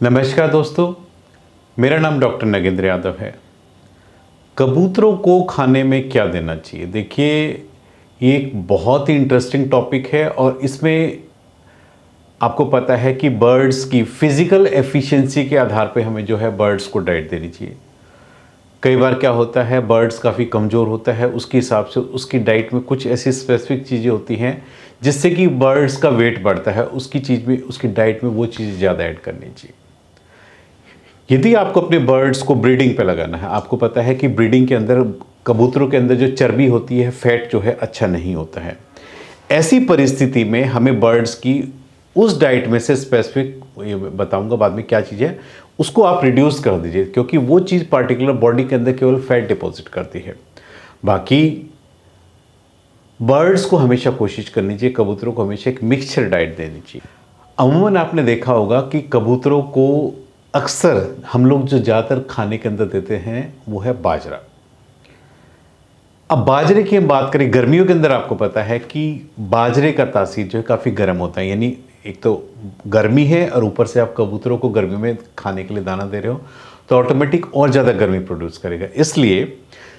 नमस्कार दोस्तों, मेरा नाम डॉक्टर नगेंद्र यादव है। कबूतरों को खाने में क्या देना चाहिए? देखिए, ये एक बहुत ही इंटरेस्टिंग टॉपिक है और इसमें आपको पता है कि बर्ड्स की फिजिकल एफिशिएंसी के आधार पे हमें जो है बर्ड्स को डाइट देनी चाहिए। कई बार क्या होता है, बर्ड्स काफ़ी कमज़ोर होता है, उसके हिसाब से उसकी डाइट में कुछ ऐसी स्पेसिफिक चीज़ें होती हैं जिससे कि बर्ड्स का वेट बढ़ता है। उसकी चीज़ में, उसकी डाइट में वो चीज़ ज़्यादा ऐड करनी चाहिए। यदि आपको अपने बर्ड्स को ब्रीडिंग पे लगाना है, आपको पता है कि ब्रीडिंग के अंदर कबूतरों के अंदर जो चर्बी होती है, फैट जो है अच्छा नहीं होता है। ऐसी परिस्थिति में हमें बर्ड्स की उस डाइट में से स्पेसिफिक, ये बताऊंगा बाद में क्या चीज़ है, उसको आप रिड्यूस कर दीजिए, क्योंकि वो चीज़ पार्टिकुलर बॉडी के अंदर केवल फैट डिपॉजिट करती है। बाकी बर्ड्स को हमेशा कोशिश करनी चाहिए, कबूतरों को हमेशा एक मिक्सचर डाइट देनी चाहिए। अमूमन आपने देखा होगा कि कबूतरों को अक्सर हम लोग जो ज़्यादातर खाने के अंदर देते हैं वो है बाजरा। अब बाजरे की हम बात करें, गर्मियों के अंदर आपको पता है कि बाजरे का तासीर जो है काफ़ी गर्म होता है, यानी एक तो गर्मी है और ऊपर से आप कबूतरों को गर्मी में खाने के लिए दाना दे रहे हो तो ऑटोमेटिक और ज़्यादा गर्मी प्रोड्यूस करेगा। इसलिए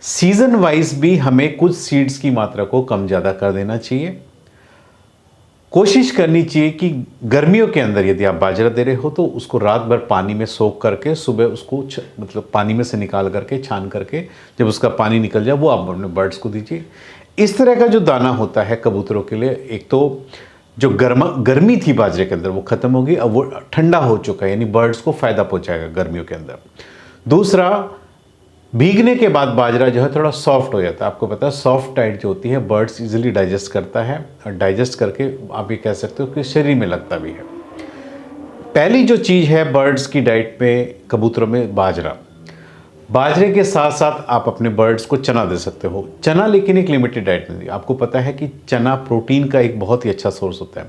सीज़न वाइज भी हमें कुछ सीड्स की मात्रा को कम ज़्यादा कर देना चाहिए। कोशिश करनी चाहिए कि गर्मियों के अंदर यदि आप बाजरा दे रहे हो तो उसको रात भर पानी में सोख करके सुबह उसको मतलब पानी में से निकाल करके, छान करके, जब उसका पानी निकल जाए वो आप अपने बर्ड्स को दीजिए। इस तरह का जो दाना होता है कबूतरों के लिए, एक तो जो गर्मी थी बाजरे के अंदर वो ख़त्म होगी, अब वो ठंडा हो चुका है, यानी बर्ड्स को फ़ायदा पहुँचाएगा गर्मियों के अंदर। दूसरा, भीगने के बाद बाजरा जो है थोड़ा सॉफ्ट हो जाता है। आपको पता है सॉफ्ट डाइट जो होती है बर्ड्स इजीली डाइजेस्ट करता है, और डाइजेस्ट करके आप ये कह सकते हो कि शरीर में लगता भी है। पहली जो चीज़ है बर्ड्स की डाइट में, कबूतरों में बाजरा। बाजरे के साथ साथ आप अपने बर्ड्स को चना दे सकते हो। चना लेकिन एक लिमिटेड डाइट में। आपको पता है कि चना प्रोटीन का एक बहुत ही अच्छा सोर्स होता है।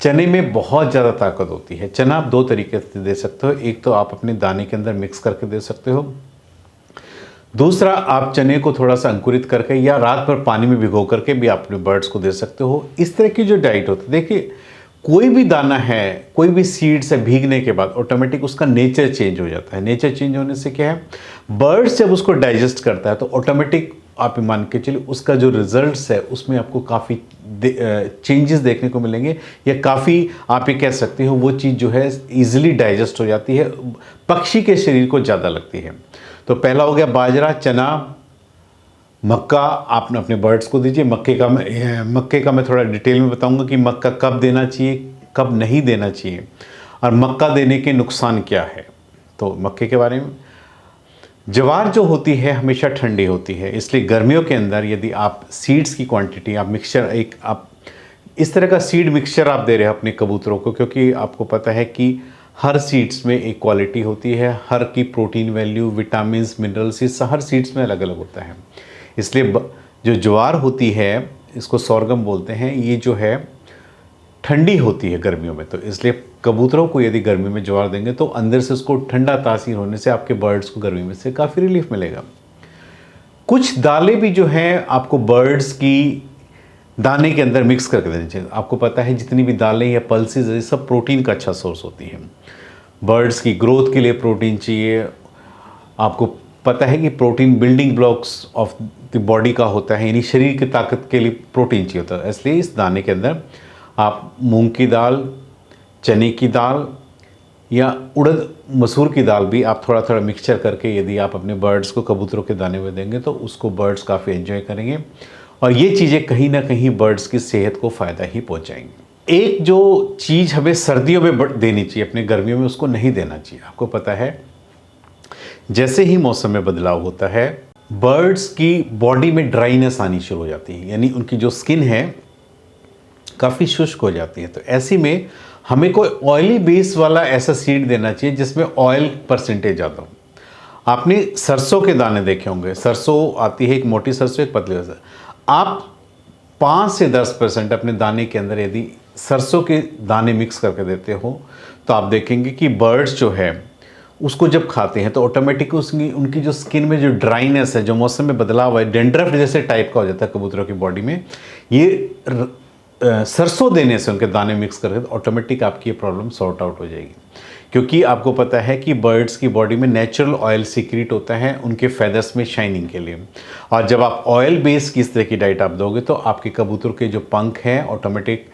चने में बहुत ज़्यादा ताकत होती है। चना आप दो तरीके से दे सकते हो, एक तो आप अपने दाने के अंदर मिक्स करके दे सकते हो, दूसरा आप चने को थोड़ा सा अंकुरित करके या रात भर पानी में भिगो करके भी आप अपने बर्ड्स को दे सकते हो। इस तरह की जो डाइट होती है, देखिए कोई भी दाना है, कोई भी सीड्स है, भीगने के बाद ऑटोमेटिक उसका नेचर चेंज हो जाता है। नेचर चेंज होने से क्या है, बर्ड्स जब उसको डाइजेस्ट करता है तो ऑटोमेटिक आप मान के चलिए उसका जो रिजल्ट्स है उसमें आपको काफ़ी चेंजेस देखने को मिलेंगे, या काफ़ी आप ये कह सकते हो वो चीज़ जो है ईजिली डाइजेस्ट हो जाती है, पक्षी के शरीर को ज़्यादा लगती है। तो पहला हो गया बाजरा, चना, मक्का आप अपने बर्ड्स को दीजिए। मक्के का मैं थोड़ा डिटेल में बताऊंगा कि मक्का कब देना चाहिए, कब नहीं देना चाहिए, और मक्का देने के नुकसान क्या है। तो मक्के के बारे में, ज्वार जो होती है हमेशा ठंडी होती है, इसलिए गर्मियों के अंदर यदि आप सीड्स की क्वांटिटी, आप मिक्सचर, एक आप इस तरह का सीड मिक्सचर आप दे रहे हैं अपने कबूतरों को, क्योंकि आपको पता है कि हर सीड्स में एक क्वालिटी होती है, हर की प्रोटीन वैल्यू, विटामिन्स, मिनरल्स, ये हर सीड्स में अलग अलग होता है। इसलिए जो ज्वार होती है, इसको सोरगम बोलते हैं, ये जो है ठंडी होती है गर्मियों में, तो इसलिए कबूतरों को यदि गर्मी में ज्वार देंगे तो अंदर से उसको ठंडा तासीर होने से आपके बर्ड्स को गर्मी में से काफ़ी रिलीफ मिलेगा। कुछ दालें भी जो हैं आपको बर्ड्स की दाने के अंदर मिक्स करके देनी चाहिए। आपको पता है जितनी भी दालें या पल्सेस ये सब प्रोटीन का अच्छा सोर्स होती हैं। बर्ड्स की ग्रोथ के लिए प्रोटीन चाहिए। आपको पता है कि protein building blocks of the body का होता है, यानी शरीर की ताकत के लिए प्रोटीन चाहिए होता है। इसलिए इस दाने के अंदर आप मूंग की दाल, चने की दाल या उड़द मसूर की दाल भी आप थोड़ा थोड़ा मिक्सचर करके यदि आप अपने बर्ड्स को कबूतरों के दाने में देंगे तो उसको बर्ड्स काफ़ी एंजॉय करेंगे, और ये चीज़ें कहीं ना कहीं बर्ड्स की सेहत को फ़ायदा ही पहुंचाएंगी। एक जो चीज़ हमें सर्दियों में देनी चाहिए, अपने गर्मियों में उसको नहीं देना चाहिए। आपको पता है जैसे ही मौसम में बदलाव होता है बर्ड्स की बॉडी में ड्राइनेस आनी शुरू हो जाती है, यानी उनकी जो स्किन है काफ़ी शुष्क हो जाती है। तो ऐसी में हमें कोई ऑयली बेस वाला ऐसा सीड देना चाहिए जिसमें ऑयल परसेंटेज ज़्यादा हो। आपने सरसों के दाने देखे होंगे, सरसों आती है, एक मोटी सरसों, एक पतली सरसों। आप 5 से 10% अपने दाने के अंदर यदि सरसों के दाने मिक्स करके देते हो तो आप देखेंगे कि बर्ड्स जो है उसको जब खाते हैं तो ऑटोमेटिक उसकी उनकी जो स्किन में जो ड्राइनेस है, जो मौसम में बदलाव है, डेंड्रफ जैसे टाइप का हो जाता है कबूतरों की बॉडी में, ये सरसों देने से, उनके दाने मिक्स करके ऑटोमेटिक आपकी ये प्रॉब्लम सॉर्ट आउट हो जाएगी। क्योंकि आपको पता है कि बर्ड्स की बॉडी में नेचुरल ऑयल सीक्रेट होता है उनके फेदर्स में शाइनिंग के लिए। और जब आप ऑयल बेस की इस तरह की डाइट आप दोगे तो आपके कबूतर के जो पंख हैं ऑटोमेटिक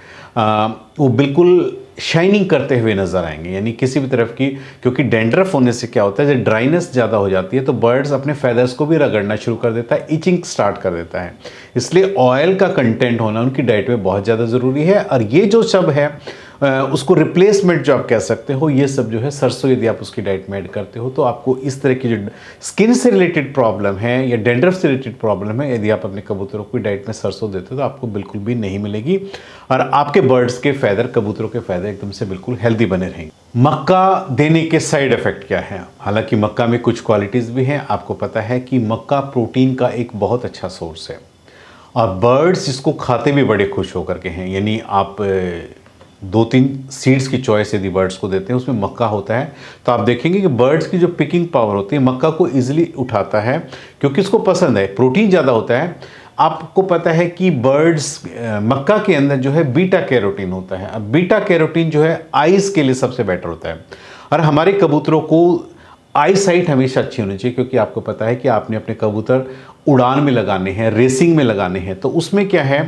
वो बिल्कुल शाइनिंग करते हुए नज़र आएंगे, यानी किसी भी तरफ की, क्योंकि डेंड्रफ होने से क्या होता है, जब ड्राइनेस ज़्यादा हो जाती है तो बर्ड्स अपने फेदर्स को भी रगड़ना शुरू कर देता है, इचिंग स्टार्ट कर देता है। इसलिए ऑयल का कंटेंट होना उनकी डाइट में बहुत ज़्यादा ज़रूरी है। और ये जो सब है उसको रिप्लेसमेंट जो आप कह सकते हो, ये सब जो है सरसों यदि आप उसकी डाइट में ऐड करते हो तो आपको इस तरह की जो स्किन से रिलेटेड प्रॉब्लम है या डेंड्रफ से रिलेटेड प्रॉब्लम है, यदि आप अपने कबूतरों की डाइट में सरसों देते हो तो आपको बिल्कुल भी नहीं मिलेगी और आपके बर्ड्स के फैदर, कबूतरों के फैदर एकदम से बिल्कुल हेल्दी बने रहेंगे। मक्का देने के साइड इफेक्ट क्या है? हालांकि मक्का में कुछ क्वालिटीज़ भी हैं। आपको पता है कि मक्का प्रोटीन का एक बहुत अच्छा सोर्स है और बर्ड्स इसको खाते भी बड़े खुश होकर के हैं। यानी आप 2-3 सीड्स की चॉइस यदि बर्ड्स को देते हैं उसमें मक्का होता है तो आप देखेंगे कि बर्ड्स की जो पिकिंग पावर होती है मक्का को ईजिली उठाता है क्योंकि इसको पसंद है, प्रोटीन ज़्यादा होता है। आपको पता है कि बर्ड्स मक्का के अंदर जो है बीटा कैरोटीन होता है। अब बीटा कैरोटीन जो है आइज़ के लिए सबसे बेटर होता है और हमारे कबूतरों को आई साइट हमेशा अच्छी होनी चाहिए, क्योंकि आपको पता है कि आपने अपने कबूतर उड़ान में लगाने हैं, रेसिंग में लगाने हैं, तो उसमें क्या है,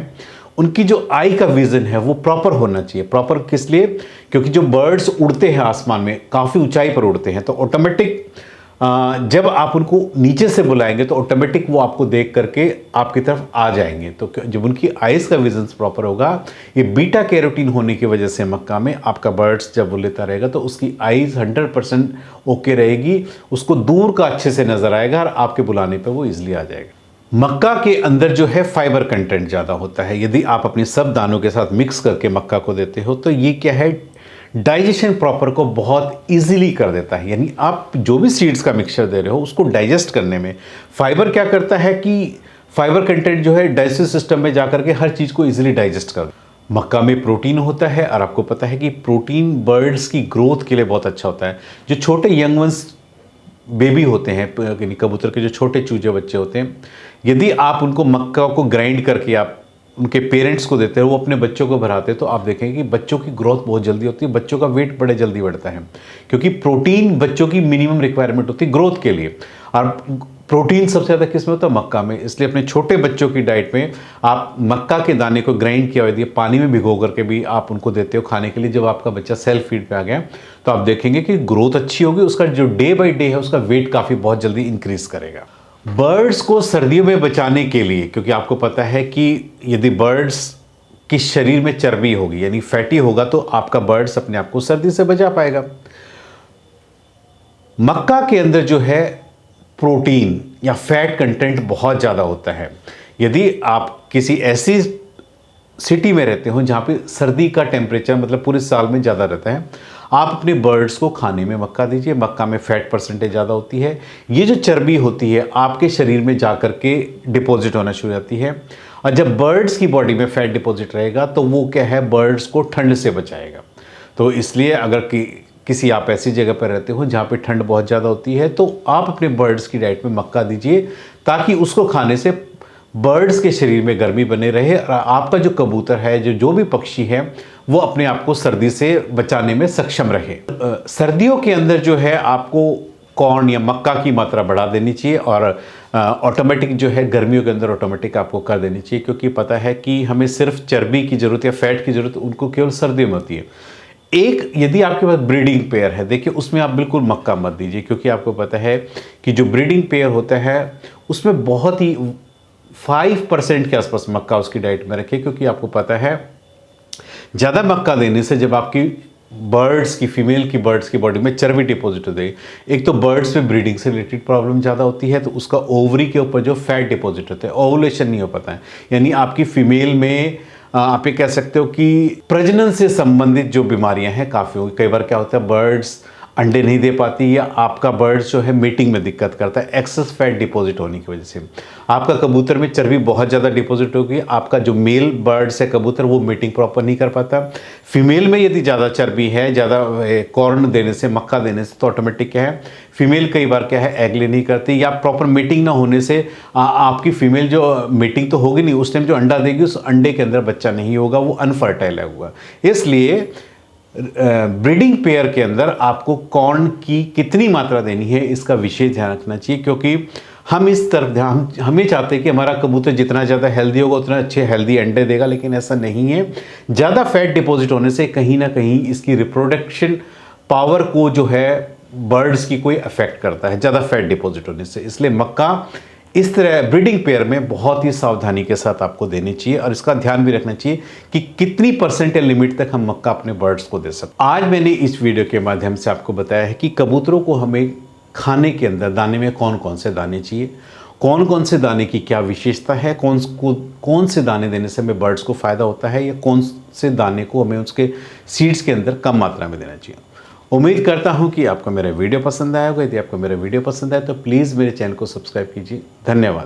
उनकी जो आई का विजन है वो प्रॉपर होना चाहिए। प्रॉपर किस लिए? क्योंकि जो बर्ड्स उड़ते हैं आसमान में, काफ़ी ऊंचाई पर उड़ते हैं, तो ऑटोमेटिक जब आप उनको नीचे से बुलाएंगे तो ऑटोमेटिक वो आपको देख करके आपकी तरफ आ जाएंगे। तो जब उनकी आइज़ का विजन प्रॉपर होगा, ये बीटा कैरोटीन होने की वजह से मक्का में आपका बर्ड्स जब वो लेता रहेगा तो उसकी आइज़ 100% ओके रहेगी, उसको दूर का अच्छे से नज़र आएगा और आपके बुलाने पर वो ईजिली आ जाएगा। मक्का के अंदर जो है फाइबर कंटेंट ज़्यादा होता है। यदि आप अपने सब दानों के साथ मिक्स करके मक्का को देते हो तो ये क्या है, डाइजेशन प्रॉपर को बहुत इजीली कर देता है। यानी आप जो भी सीड्स का मिक्सचर दे रहे हो उसको डाइजेस्ट करने में फाइबर क्या करता है कि फाइबर कंटेंट जो है डाइजेस्टिव सिस्टम में जाकर के हर चीज़ को इजीली डाइजेस्ट कर। मक्का में प्रोटीन होता है और आपको पता है कि प्रोटीन बर्ड्स की ग्रोथ के लिए बहुत अच्छा होता है। जो छोटे यंग वंस बेबी होते हैं, कबूतर के जो छोटे चूजे बच्चे होते हैं, यदि आप उनको मक्का को ग्राइंड करके आप उनके पेरेंट्स को देते हैं, वो अपने बच्चों को भराते हैं, तो आप देखेंगे कि बच्चों की ग्रोथ बहुत जल्दी होती है, बच्चों का वेट बड़े जल्दी बढ़ता है, क्योंकि प्रोटीन बच्चों की मिनिमम रिक्वायरमेंट होती है ग्रोथ के लिए। और प्रोटीन सबसे ज़्यादा किस में होता है? मक्का में। इसलिए अपने छोटे बच्चों की डाइट में आप मक्का के दाने को ग्राइंड किया हुआ पानी में भिगो करके भी आप उनको देते हो खाने के लिए। जब आपका बच्चा सेल्फ फीड पे आ गया तो आप देखेंगे कि ग्रोथ अच्छी होगी, उसका जो डे बाई डे है उसका वेट काफ़ी बहुत जल्दी इंक्रीज करेगा। बर्ड्स को सर्दियों में बचाने के लिए, क्योंकि आपको पता है कि यदि बर्ड्स की शरीर में चर्बी होगी यानी फैटी होगा तो आपका बर्ड्स अपने आप को सर्दी से बचा पाएगा। मक्का के अंदर जो है प्रोटीन या फैट कंटेंट बहुत ज़्यादा होता है। यदि आप किसी ऐसी सिटी में रहते हो जहाँ पे सर्दी का टेम्परेचर मतलब पूरे साल में ज़्यादा रहता है, आप अपने बर्ड्स को खाने में मक्का दीजिए। मक्का में फैट परसेंटेज ज़्यादा होती है। ये जो चर्बी होती है आपके शरीर में जाकर के डिपॉजिट होना शुरू हो जाती है, और जब बर्ड्स की बॉडी में फैट डिपॉजिट रहेगा तो वो क्या है, बर्ड्स को ठंड से बचाएगा। तो इसलिए अगर किसी आप ऐसी जगह पर रहते हो जहाँ पे ठंड बहुत ज़्यादा होती है तो आप अपने बर्ड्स की डाइट में मक्का दीजिए, ताकि उसको खाने से बर्ड्स के शरीर में गर्मी बने रहे और आपका जो कबूतर है, जो भी पक्षी है, वो अपने आप को सर्दी से बचाने में सक्षम रहे। सर्दियों के अंदर जो है आपको कॉर्न या मक्का की मात्रा बढ़ा देनी चाहिए और ऑटोमेटिक जो है गर्मियों के अंदर ऑटोमेटिक आपको कर देनी चाहिए, क्योंकि पता है कि हमें सिर्फ चर्बी की ज़रूरत या फैट की ज़रूरत उनको केवल सर्दियों में होती है। एक यदि आपके पास ब्रीडिंग पेयर है, देखिए उसमें आप बिल्कुल मक्का मत दीजिए, क्योंकि आपको पता है कि जो ब्रीडिंग पेयर होता है उसमें बहुत ही 5% के आसपास मक्का उसकी डाइट में रखें, क्योंकि आपको पता है ज़्यादा मक्का देने से जब आपकी बर्ड्स की फीमेल की बर्ड्स की बॉडी में चर्बी डिपॉजिट हो जाएगी, एक तो बर्ड्स में ब्रीडिंग से रिलेटेड प्रॉब्लम ज़्यादा होती है, तो उसका ओवरी के ऊपर जो फैट डिपॉजिट होता है, ओवुलेशन नहीं हो पाता है। यानी आपकी फीमेल में आप ये कह सकते हो कि प्रजनन से संबंधित जो बीमारियां हैं काफ़ी होगी। कई बार क्या होता है, बर्ड्स अंडे नहीं दे पाती या आपका बर्ड्स जो है मीटिंग में दिक्कत करता है एक्सेस फैट डिपॉजिट होने की वजह से। आपका कबूतर में चर्बी बहुत ज़्यादा डिपॉजिट होगी, आपका जो मेल बर्ड्स है कबूतर वो मीटिंग प्रॉपर नहीं कर पाता। फीमेल में यदि ज़्यादा चर्बी है, ज़्यादा कॉर्न देने से, मक्का देने से, तो ऑटोमेटिक क्या है, फीमेल कई बार क्या है एग ले नहीं करती, या प्रॉपर मीटिंग ना होने से आपकी फीमेल जो मीटिंग तो होगी नहीं, उस टाइम जो अंडा देगी उस अंडे के अंदर बच्चा नहीं होगा, वो अनफर्टाइल है हुआ। इसलिए ब्रीडिंग पेयर के अंदर आपको कॉर्न की कितनी मात्रा देनी है इसका विशेष ध्यान रखना चाहिए, क्योंकि हम इस तरफ ध्यान हमें चाहते हैं कि हमारा कबूतर जितना ज़्यादा हेल्दी होगा उतना अच्छे हेल्दी अंडे देगा, लेकिन ऐसा नहीं है। ज़्यादा फैट डिपॉजिट होने से कहीं ना कहीं इसकी रिप्रोडक्शन पावर को जो है बर्ड्स की कोई अफेक्ट करता है ज़्यादा फैट डिपॉजिट होने से। इसलिए मक्का इस तरह ब्रीडिंग पेयर में बहुत ही सावधानी के साथ आपको देनी चाहिए और इसका ध्यान भी रखना चाहिए कि कितनी परसेंटेज लिमिट तक हम मक्का अपने बर्ड्स को दे सकते हैं। आज मैंने इस वीडियो के माध्यम से आपको बताया है कि कबूतरों को हमें खाने के अंदर दाने में कौन कौन से दाने चाहिए, कौन कौन से दाने की क्या विशेषता है, कौन से दाने देने से हमें बर्ड्स को फ़ायदा होता है, या कौन से दाने को हमें उसके सीड्स के अंदर कम मात्रा में देना चाहिए। उम्मीद करता हूं कि आपको मेरा वीडियो पसंद आया होगा। यदि आपको मेरा वीडियो पसंद आया तो प्लीज़ मेरे चैनल को सब्सक्राइब कीजिए। धन्यवाद।